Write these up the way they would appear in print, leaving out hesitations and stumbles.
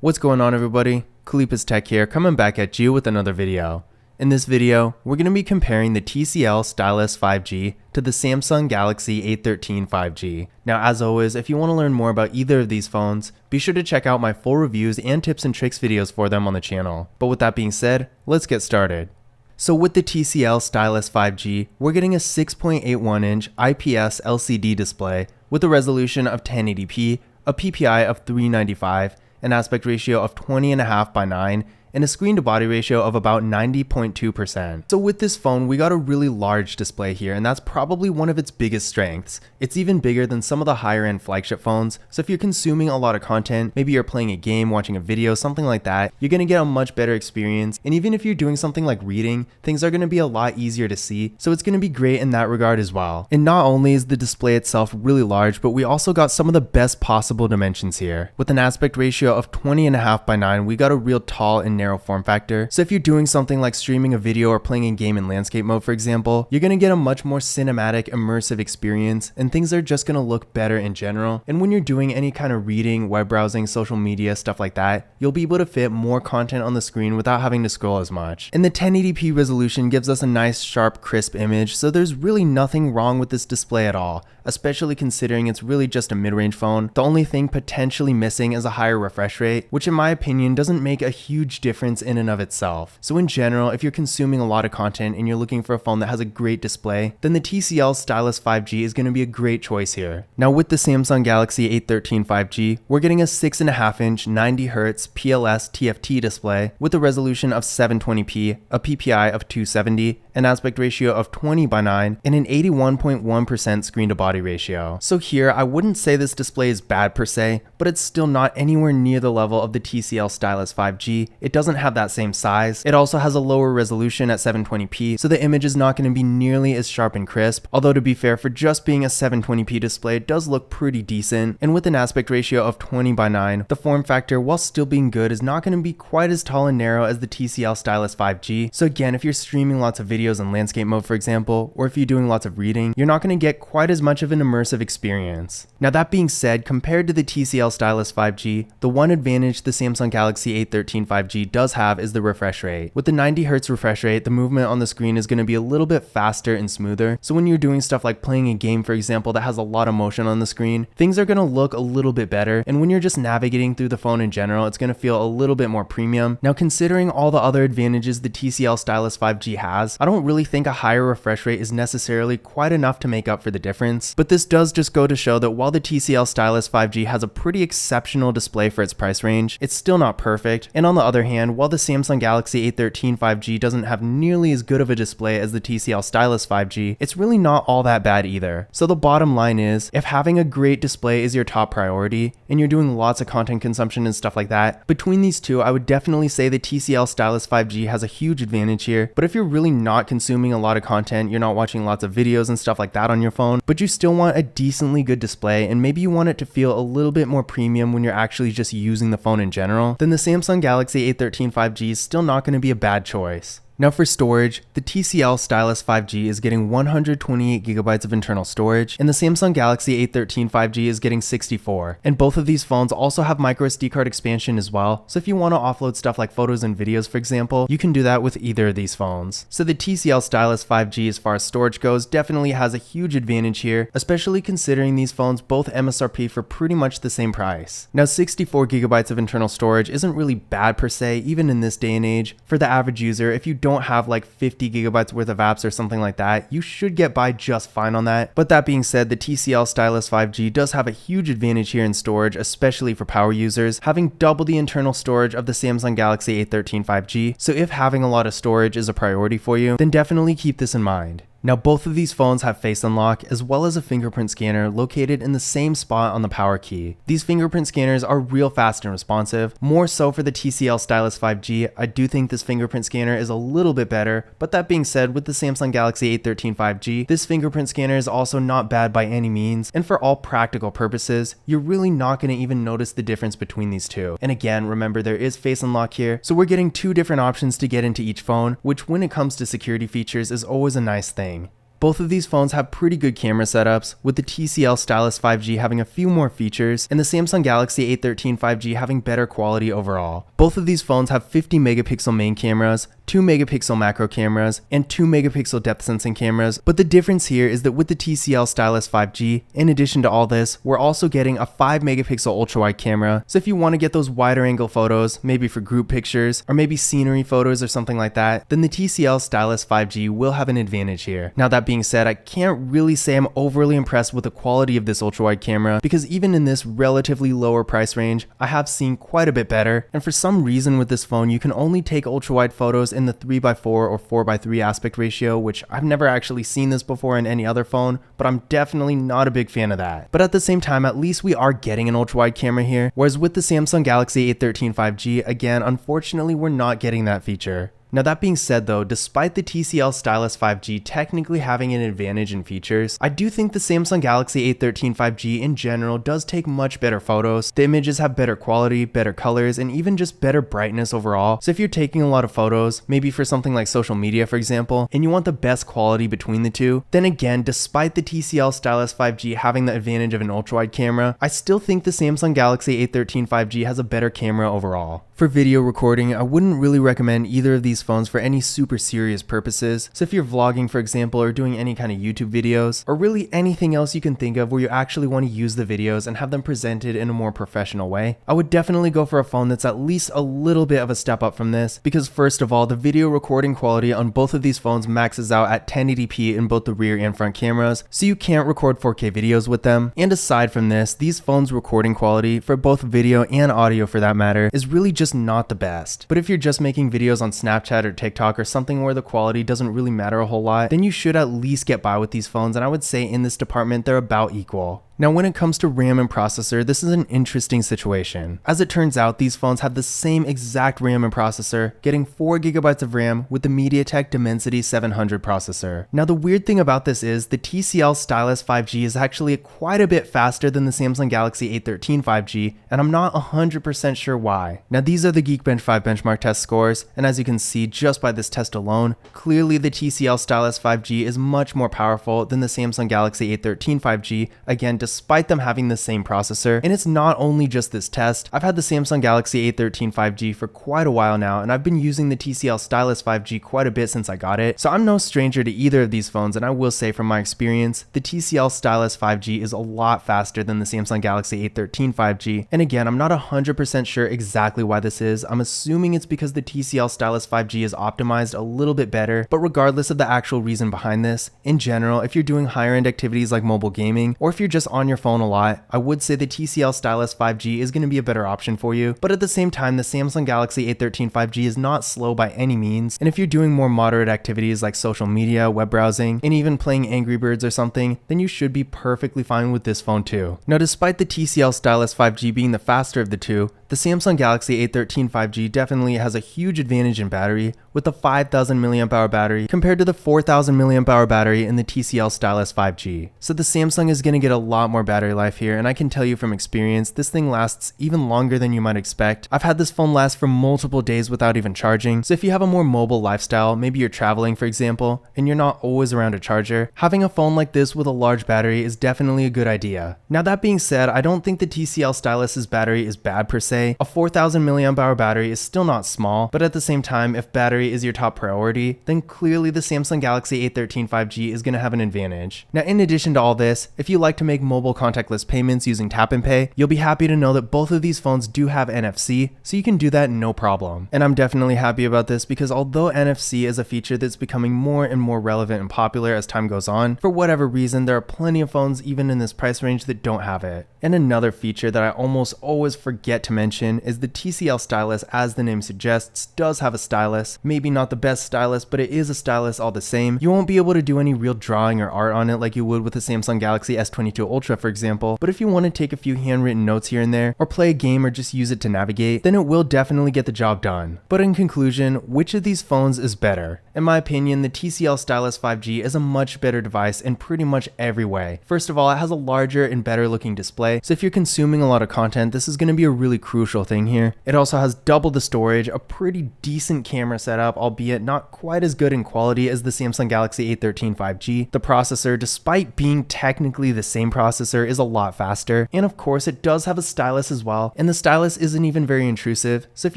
What's going on, everybody? Kalipa's Tech here, coming back at you with another video. In this video, we're going to be comparing the TCL Stylus 5G to the Samsung Galaxy A13 5G. Now, as always, if you want to learn more about either of these phones, be sure to check out my full reviews and tips and tricks videos for them on the channel. But with that being said, let's get started. So with the TCL Stylus 5G, we're getting a 6.81-inch IPS LCD display with a resolution of 1080p, a PPI of 395, an aspect ratio of 20.5:9, and a screen to body ratio of about 90.2%. So with this phone, we got a really large display here, and that's probably one of its biggest strengths. It's even bigger than some of the higher end flagship phones, so if you're consuming a lot of content, maybe you're playing a game, watching a video, something like that, you're gonna get a much better experience. And even if you're doing something like reading, things are gonna be a lot easier to see, so it's gonna be great in that regard as well. And not only is the display itself really large, but we also got some of the best possible dimensions here. With an aspect ratio of 20.5:9, we got a real tall and narrow form factor. So if you're doing something like streaming a video or playing a game in landscape mode, for example, you're gonna get a much more cinematic, immersive experience, and things are just gonna look better in general. And when you're doing any kind of reading, web browsing, social media, stuff like that, you'll be able to fit more content on the screen without having to scroll as much. And the 1080p resolution gives us a nice, sharp, crisp image, so there's really nothing wrong with this display at all, especially considering it's really just a mid-range phone. The only thing potentially missing is a higher refresh rate, which in my opinion doesn't make a huge difference in and of itself. So in general, if you're consuming a lot of content and you're looking for a phone that has a great display, then the TCL Stylus 5G is going to be a great choice here. Now with the Samsung Galaxy A13 5G, we're getting a 6.5-inch 90Hz PLS TFT display with a resolution of 720p, a PPI of 270, an aspect ratio of 20:9, and an 81.1% screen to body ratio. So here, I wouldn't say this display is bad per se, but it's still not anywhere near the level of the TCL Stylus 5G. It doesn't have that same size. It also has a lower resolution at 720p, so the image is not going to be nearly as sharp and crisp, although to be fair, for just being a 720p display, it does look pretty decent. And with an aspect ratio of 20:9, the form factor, while still being good, is not going to be quite as tall and narrow as the TCL Stylus 5G. So again, if you're streaming lots of videos in landscape mode, for example, or if you're doing lots of reading, you're not going to get quite as much of an immersive experience. Now that being said, compared to the TCL Stylus 5G, the one advantage the Samsung Galaxy A13 5G does have is the refresh rate. With the 90Hz refresh rate, the movement on the screen is going to be a little bit faster and smoother, so when you're doing stuff like playing a game, for example, that has a lot of motion on the screen, things are going to look a little bit better, and when you're just navigating through the phone in general, it's going to feel a little bit more premium. Now considering all the other advantages the TCL Stylus 5G has, I don't really think a higher refresh rate is necessarily quite enough to make up for the difference, but this does just go to show that while the TCL Stylus 5G has a pretty exceptional display for its price range, it's still not perfect. And on the other hand, while the Samsung Galaxy A13 5G doesn't have nearly as good of a display as the TCL Stylus 5G, it's really not all that bad either. So the bottom line is, if having a great display is your top priority, and you're doing lots of content consumption and stuff like that, between these two, I would definitely say the TCL Stylus 5G has a huge advantage here. But if you're really not consuming a lot of content, you're not watching lots of videos and stuff like that on your phone, but you still want a decently good display, and maybe you want it to feel a little bit more premium when you're actually just using the phone in general, then the Samsung Galaxy A13 5G is still not going to be a bad choice. Now for storage, the TCL Stylus 5G is getting 128GB of internal storage, and the Samsung Galaxy A13 5G is getting 64. And both of these phones also have microSD card expansion as well, so if you want to offload stuff like photos and videos, for example, you can do that with either of these phones. So the TCL Stylus 5G, as far as storage goes, definitely has a huge advantage here, especially considering these phones both MSRP for pretty much the same price. Now 64GB of internal storage isn't really bad per se, even in this day and age. For the average user, if you don't have like 50GB worth of apps or something like that, you should get by just fine on that. But that being said, the TCL Stylus 5G does have a huge advantage here in storage, especially for power users, having double the internal storage of the Samsung Galaxy A13 5G. So if having a lot of storage is a priority for you, then definitely keep this in mind. Now both of these phones have face unlock as well as a fingerprint scanner located in the same spot on the power key. These fingerprint scanners are real fast and responsive, more so for the TCL Stylus 5G. I do think this fingerprint scanner is a little bit better, but that being said, with the Samsung Galaxy A13 5G, this fingerprint scanner is also not bad by any means, and for all practical purposes, you're really not going to even notice the difference between these two. And again, remember there is face unlock here, so we're getting two different options to get into each phone, which when it comes to security features is always a nice thing. Both of these phones have pretty good camera setups, with the TCL Stylus 5G having a few more features and the Samsung Galaxy A13 5G having better quality overall. Both of these phones have 50 megapixel main cameras, 2 megapixel macro cameras, and 2 megapixel depth sensing cameras, but the difference here is that with the TCL Stylus 5G, in addition to all this, we're also getting a 5 megapixel ultra wide camera, so if you want to get those wider angle photos, maybe for group pictures, or maybe scenery photos or something like that, then the TCL Stylus 5G will have an advantage here. Now that being said, I can't really say I'm overly impressed with the quality of this ultra wide camera, because even in this relatively lower price range, I have seen quite a bit better, and for some reason with this phone you can only take ultra wide photos in the 3x4 or 4x3 aspect ratio, which I've never actually seen this before in any other phone, but I'm definitely not a big fan of that. But at the same time, at least we are getting an ultra wide camera here, whereas with the Samsung Galaxy A13 5G, again, unfortunately we're not getting that feature. Now that being said though, despite the TCL Stylus 5G technically having an advantage in features, I do think the Samsung Galaxy A13 5G in general does take much better photos. The images have better quality, better colors, and even just better brightness overall. So if you're taking a lot of photos, maybe for something like social media for example, and you want the best quality between the two, then again, despite the TCL Stylus 5G having the advantage of an ultra-wide camera, I still think the Samsung Galaxy A13 5G has a better camera overall. For video recording, I wouldn't really recommend either of these phones for any super serious purposes. So if you're vlogging for example, or doing any kind of YouTube videos, or really anything else you can think of where you actually want to use the videos and have them presented in a more professional way, I would definitely go for a phone that's at least a little bit of a step up from this, because first of all, the video recording quality on both of these phones maxes out at 1080p in both the rear and front cameras, so you can't record 4K videos with them. And aside from this, these phones' recording quality for both video and audio for that matter is really just not the best. But if you're just making videos on Snapchat or TikTok or something where the quality doesn't really matter a whole lot, then you should at least get by with these phones, and I would say in this department they're about equal. Now when it comes to RAM and processor, this is an interesting situation. As it turns out, these phones have the same exact RAM and processor, getting 4GB of RAM with the MediaTek Dimensity 700 processor. Now the weird thing about this is the TCL Stylus 5G is actually quite a bit faster than the Samsung Galaxy A13 5G, and I'm not 100% sure why. Now these are the Geekbench 5 benchmark test scores, and as you can see just by this test alone, clearly the TCL Stylus 5G is much more powerful than the Samsung Galaxy A13 5G, again despite them having the same processor. And it's not only just this test. I've had the Samsung Galaxy A13 5G for quite a while now, and I've been using the TCL Stylus 5G quite a bit since I got it, so I'm no stranger to either of these phones, and I will say from my experience, the TCL Stylus 5G is a lot faster than the Samsung Galaxy A13 5G, and again, I'm not 100% sure exactly why this is. I'm assuming it's because the TCL Stylus 5G is optimized a little bit better, but regardless of the actual reason behind this, in general, if you're doing higher end activities like mobile gaming, or if you're just on your phone a lot, I would say the TCL Stylus 5G is going to be a better option for you. But at the same time, the Samsung Galaxy A13 5G is not slow by any means, and if you're doing more moderate activities like social media, web browsing, and even playing Angry Birds or something, then you should be perfectly fine with this phone too. Now despite the TCL Stylus 5G being the faster of the two, the Samsung Galaxy A13 5G definitely has a huge advantage in battery, with a 5000 mAh battery compared to the 4000 mAh battery in the TCL Stylus 5G. So the Samsung is going to get a lot more battery life here, and I can tell you from experience, this thing lasts even longer than you might expect. I've had this phone last for multiple days without even charging, so if you have a more mobile lifestyle, maybe you're traveling for example, and you're not always around a charger, having a phone like this with a large battery is definitely a good idea. Now that being said, I don't think the TCL Stylus's battery is bad per se. A 4000 mAh battery is still not small, but at the same time, if battery is your top priority, then clearly the Samsung Galaxy A13 5G is going to have an advantage. Now in addition to all this, if you like to make mobile contactless payments using tap and pay, you'll be happy to know that both of these phones do have NFC, so you can do that no problem. And I'm definitely happy about this because although NFC is a feature that's becoming more and more relevant and popular as time goes on, for whatever reason there are plenty of phones even in this price range that don't have it. And another feature that I almost always forget to mention is the TCL Stylus, as the name suggests, does have a stylus. Maybe not the best stylus, but it is a stylus all the same. You won't be able to do any real drawing or art on it like you would with the Samsung Galaxy S22 Ultra for example, but if you want to take a few handwritten notes here and there, or play a game or just use it to navigate, then it will definitely get the job done. But in conclusion, which of these phones is better? In my opinion, the TCL Stylus 5G is a much better device in pretty much every way. First of all, it has a larger and better looking display, so if you're consuming a lot of content, this is going to be a really crucial thing here. It also has double the storage, a pretty decent camera setup, albeit not quite as good in quality as the Samsung Galaxy A13 5G. The processor, despite being technically the same processor, is a lot faster, and of course it does have a stylus as well, and the stylus isn't even very intrusive, so if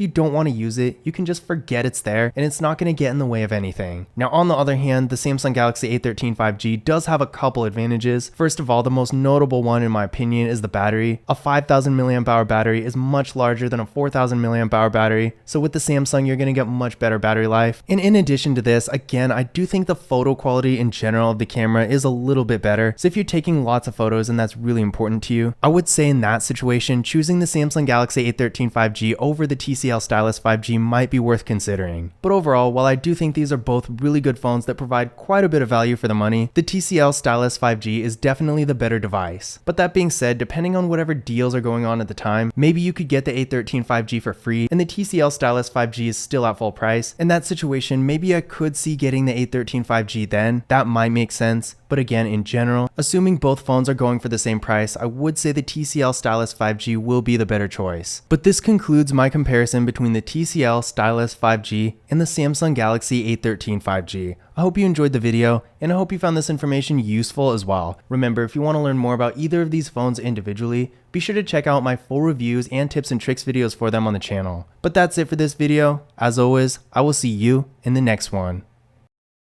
you don't want to use it, you can just forget it's there and it's not going to get in the way of anything. Now on the other hand, the Samsung Galaxy A13 5G does have a couple advantages. First of all, the most notable one in my opinion is the battery. A 5000 mAh battery is much larger than a 4000 mAh battery, so with the Samsung you're going to get much better battery life. And in addition to this, again, I do think the photo quality in general of the camera is a little bit better, so if you're taking lots of photos and that's really important to you, I would say in that situation choosing the Samsung Galaxy A13 5G over the TCL Stylus 5G might be worth considering. But overall, while I do think these are both really good phones that provide quite a bit of value for the money, the TCL Stylus 5G is definitely the better device. But that being said, depending on whatever deals are going on at the time, maybe you could get the A13 5G for free and the TCL Stylus 5G is still at full price. In that situation, maybe I could see getting the A13 5G then. That might make sense. But again, in general, assuming both phones are going for the same price, I would say the TCL Stylus 5G will be the better choice. But this concludes my comparison between the TCL Stylus 5G and the Samsung Galaxy A13 5G. I hope you enjoyed the video, and I hope you found this information useful as well. Remember, if you want to learn more about either of these phones individually, be sure to check out my full reviews and tips and tricks videos for them on the channel. But that's it for this video. As always, I will see you in the next one.